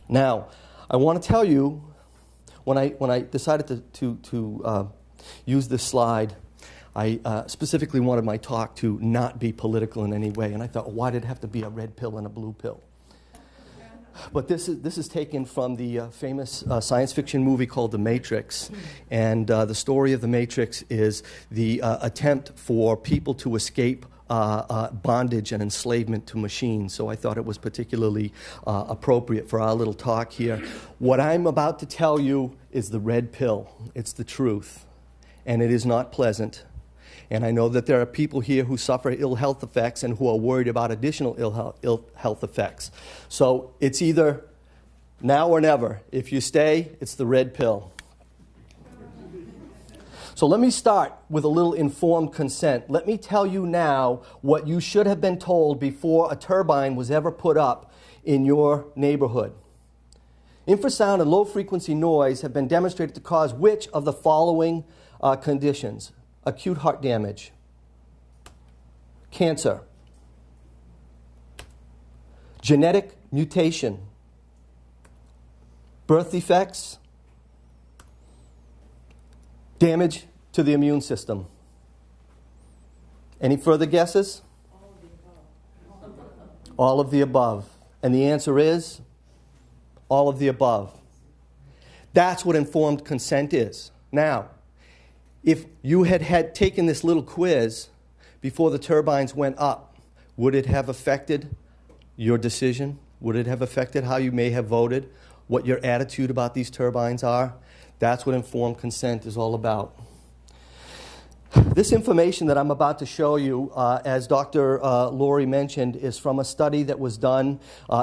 Now, I want to tell you, when I decided to use this slide, I specifically wanted my talk to not be political in any way. And I thought, why did it have to be a red pill and a blue pill? But this is taken from the famous science fiction movie called The Matrix. And the story of The Matrix is the attempt for people to escape bondage and enslavement to machines. So I thought it was particularly appropriate for our little talk here. What I'm about to tell you is the red pill. It's the truth. And it is not pleasant. And I know that there are people here who suffer ill health effects and who are worried about additional ill health effects. So it's either now or never. If you stay, it's the red pill. So let me start with a little informed consent. Let me tell you now what you should have been told before a turbine was ever put up in your neighborhood. Infrasound and low-frequency noise have been demonstrated to cause which of the following conditions? Acute heart damage, cancer, genetic mutation, birth defects, damage to the immune system. Any further guesses? All of the above. And the answer is all of the above. That's what informed consent is. Now, if you had taken this little quiz before the turbines went up, would it have affected your decision? Would it have affected how you may have voted? What your attitude about these turbines are? That's what informed consent is all about. This information that I'm about to show you, as Dr. Laurie mentioned, is from a study that was done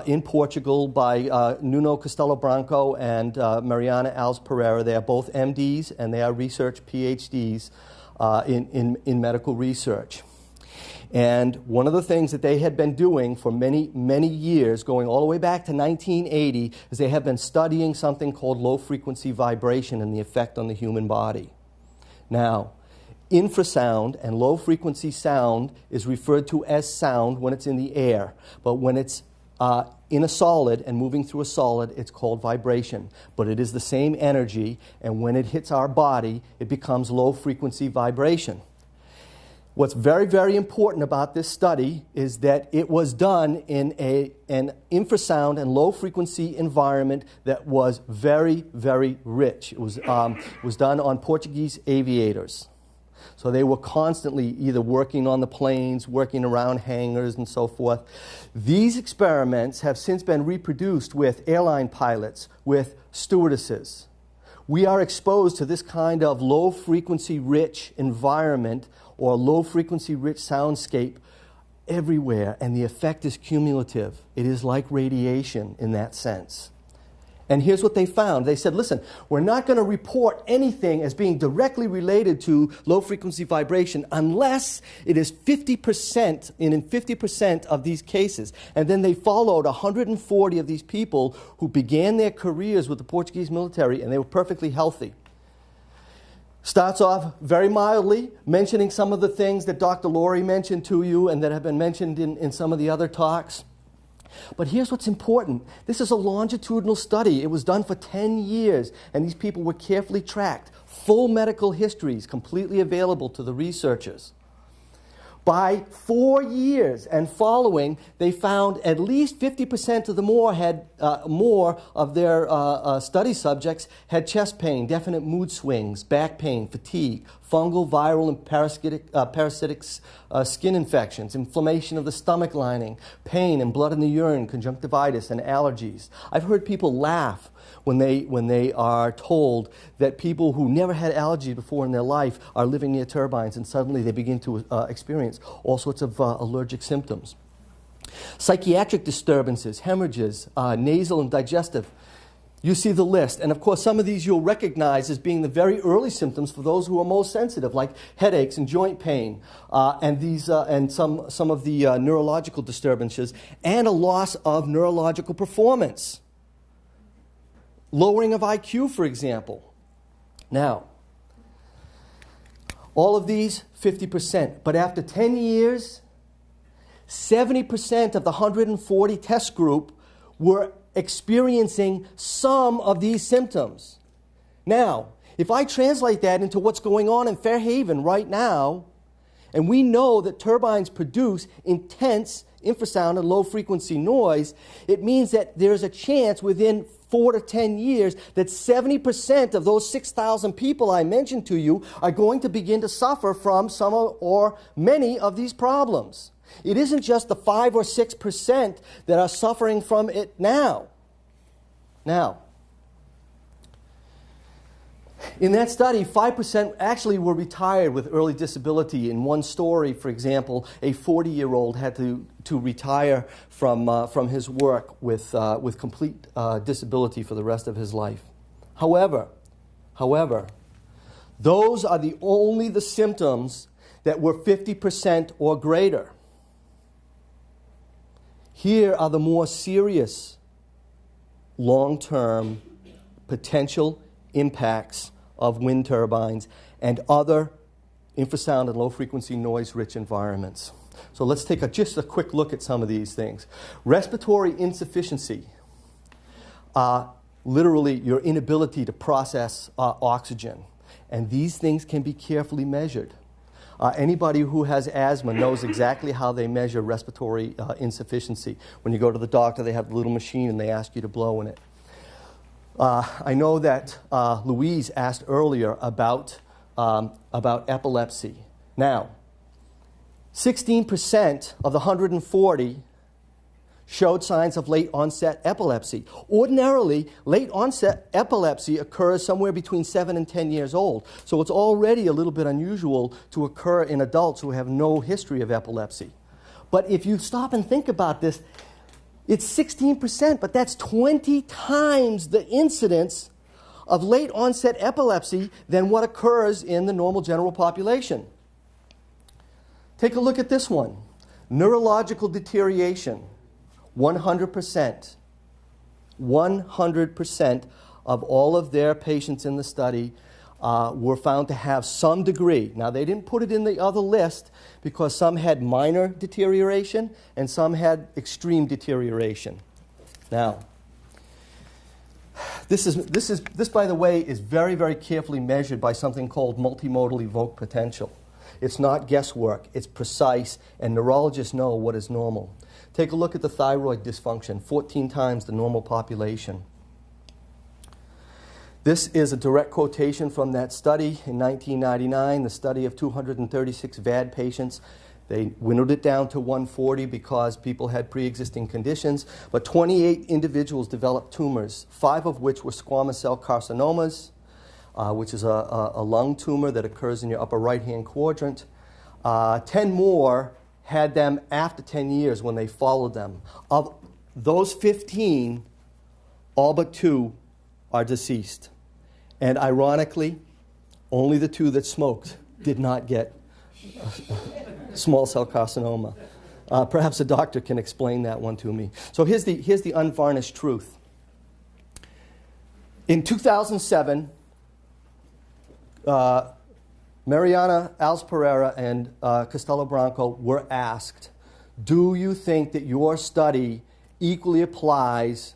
in Portugal by Nuno Castelo Branco and Mariana Alves Pereira. They are both MDs and they are research PhDs in medical research. And one of the things that they had been doing for many, many years, going all the way back to 1980, is they have been studying something called low-frequency vibration and the effect on the human body. Now, infrasound and low-frequency sound is referred to as sound when it's in the air. But when it's in a solid and moving through a solid, it's called vibration. But it is the same energy, and when it hits our body, it becomes low-frequency vibration. What's very, very important about this study is that it was done in an infrasound and low-frequency environment that was very, very rich. It was done on Portuguese aviators. So they were constantly either working on the planes, working around hangars, and so forth. These experiments have since been reproduced with airline pilots, with stewardesses. We are exposed to this kind of low-frequency rich environment or low-frequency rich soundscape everywhere, and the effect is cumulative. It is like radiation in that sense. And here's what they found. They said, listen, we're not going to report anything as being directly related to low-frequency vibration unless it is 50%, and in 50% of these cases. And then they followed 140 of these people who began their careers with the Portuguese military, and they were perfectly healthy. Starts off very mildly, mentioning some of the things that Dr. Laurie mentioned to you and that have been mentioned in some of the other talks. But here's what's important. This is a longitudinal study. It was done for 10 years, and these people were carefully tracked. Full medical histories completely available to the researchers. By 4 years and following, they found at least 50% of the more of their study subjects had chest pain, definite mood swings, back pain, fatigue, fungal, viral, and parasitic skin infections, inflammation of the stomach lining, pain and blood in the urine, conjunctivitis, and allergies. I've heard people laugh when they are told that people who never had allergies before in their life are living near turbines, and suddenly they begin to experience all sorts of allergic symptoms. Psychiatric disturbances, hemorrhages, nasal and digestive. You see the list. And of course, some of these you'll recognize as being the very early symptoms for those who are most sensitive, like headaches and joint pain, and some of the neurological disturbances, and a loss of neurological performance. Lowering of IQ, for example. Now, all of these, 50%. But after 10 years, 70% of the 140 test group were experiencing some of these symptoms. Now, if I translate that into what's going on in Fairhaven right now, and we know that turbines produce intense infrasound and low-frequency noise, it means that there's a chance within 4 to 10 years that 70% of those 6,000 people I mentioned to you are going to begin to suffer from some or many of these problems. It isn't just the 5 or 6% that are suffering from it now. Now, in that study, 5% actually were retired with early disability. In one story, for example, a 40-year-old had to retire from his work with complete disability for the rest of his life. However, those are only the symptoms that were 50% or greater. Here are the more serious long-term potential impacts of wind turbines and other infrasound and low-frequency noise-rich environments. So let's take just a quick look at some of these things. Respiratory insufficiency, literally your inability to process oxygen. And these things can be carefully measured. Anybody who has asthma knows exactly how they measure respiratory insufficiency. When you go to the doctor, they have a little machine and they ask you to blow in it. I know that Louise asked earlier about epilepsy. Now, 16% of the 140 showed signs of late-onset epilepsy. Ordinarily, late-onset epilepsy occurs somewhere between 7 and 10 years old. So it's already a little bit unusual to occur in adults who have no history of epilepsy. But if you stop and think about this, it's 16%, but that's 20 times the incidence of late-onset epilepsy than what occurs in the normal general population. Take a look at this one. Neurological deterioration, 100%. 100% of all of their patients in the study were found to have some degree. Now, they didn't put it in the other list because some had minor deterioration and some had extreme deterioration. Now, this, by the way, is very, very carefully measured by something called multimodal evoked potential. It's not guesswork. It's precise, and neurologists know what is normal. Take a look at the thyroid dysfunction, 14 times the normal population. This is a direct quotation from that study in 1999, the study of 236 VAD patients. They winnowed it down to 140 because people had pre-existing conditions, but 28 individuals developed tumors, 5 of which were squamous cell carcinomas, which is a lung tumor that occurs in your upper right-hand quadrant. 10 more had them after 10 years when they followed them. Of those 15, all but 2 are deceased. And ironically, only the 2 that smoked did not get small cell carcinoma. Perhaps a doctor can explain that one to me. So here's the unvarnished truth. In 2007, Mariana Alves Pereira and Costello Branco were asked, do you think that your study equally applies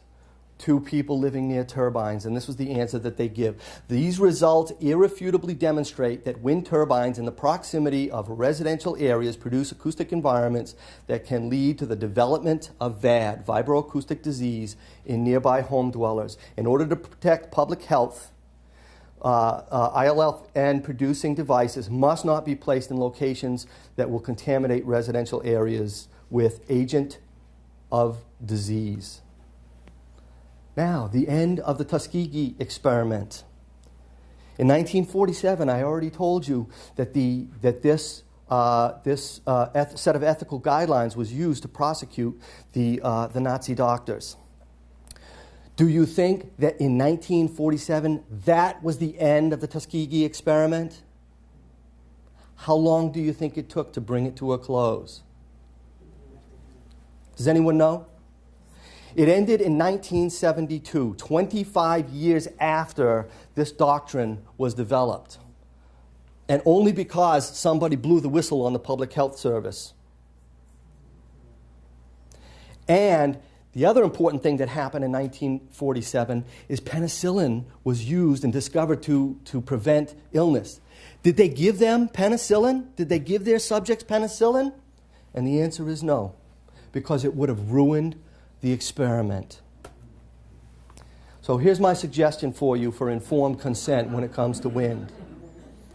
to people living near turbines? And this was the answer that they give. These results irrefutably demonstrate that wind turbines in the proximity of residential areas produce acoustic environments that can lead to the development of VAD, vibroacoustic disease, in nearby home dwellers. In order to protect public health, ILFN producing devices must not be placed in locations that will contaminate residential areas with agent of disease. Now, the end of the Tuskegee experiment. In 1947, I already told you that this set of ethical guidelines was used to prosecute the Nazi doctors. Do you think that in 1947 that was the end of the Tuskegee experiment? How long do you think it took to bring it to a close? Does anyone know? It ended in 1972, 25 years after this doctrine was developed, and only because somebody blew the whistle on the Public Health Service. And The other important thing that happened in 1947 is penicillin was used and discovered to prevent illness. Did they give them penicillin? Did they give their subjects penicillin? And the answer is no, because it would have ruined the experiment. So here's my suggestion for you for informed consent when it comes to wind.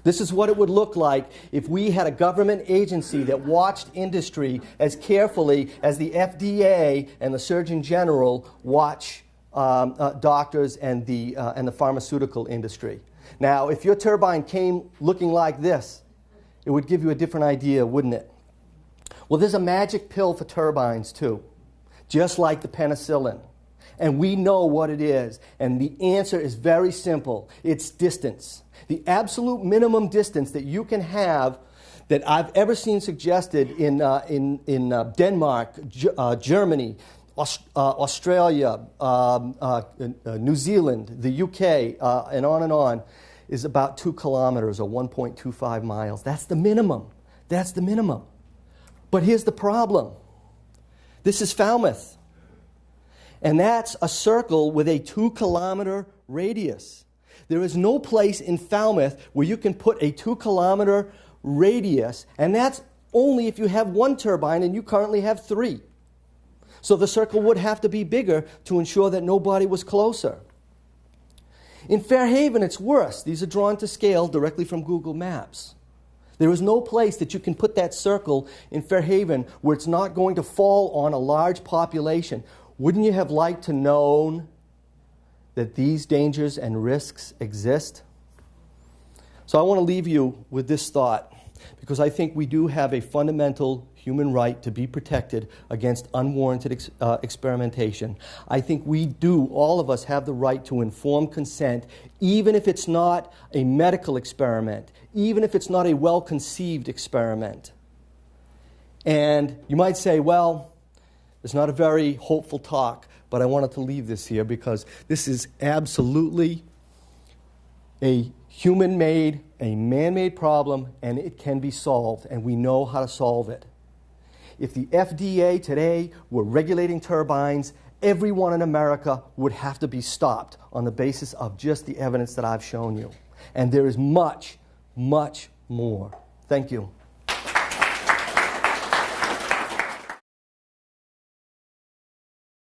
This is what it would look like if we had a government agency that watched industry as carefully as the FDA and the Surgeon General watch doctors and the pharmaceutical industry. Now, if your turbine came looking like this, it would give you a different idea, wouldn't it? Well, there's a magic pill for turbines, too, just like the penicillin. And we know what it is. And the answer is very simple. It's distance. The absolute minimum distance that you can have that I've ever seen suggested in Denmark, Germany, Australia, New Zealand, the UK, and on, is about 2 kilometers or 1.25 miles. That's the minimum. That's the minimum. But here's the problem. This is Falmouth. And that's a circle with a 2-kilometer radius. There is no place in Falmouth where you can put a 2-kilometer radius, and that's only if you have one turbine and you currently have 3. So the circle would have to be bigger to ensure that nobody was closer. In Fairhaven, it's worse. These are drawn to scale directly from Google Maps. There is no place that you can put that circle in Fairhaven where it's not going to fall on a large population. Wouldn't you have liked to know that these dangers and risks exist? So I want to leave you with this thought, because I think we do have a fundamental human right to be protected against unwarranted experimentation. I think we do, all of us, have the right to informed consent, even if it's not a medical experiment, even if it's not a well-conceived experiment. And you might say, well, it's not a very hopeful talk, but I wanted to leave this here because this is absolutely a human-made, a man-made problem, and it can be solved, and we know how to solve it. If the FDA today were regulating turbines, everyone in America would have to be stopped on the basis of just the evidence that I've shown you. And there is much, much more. Thank you.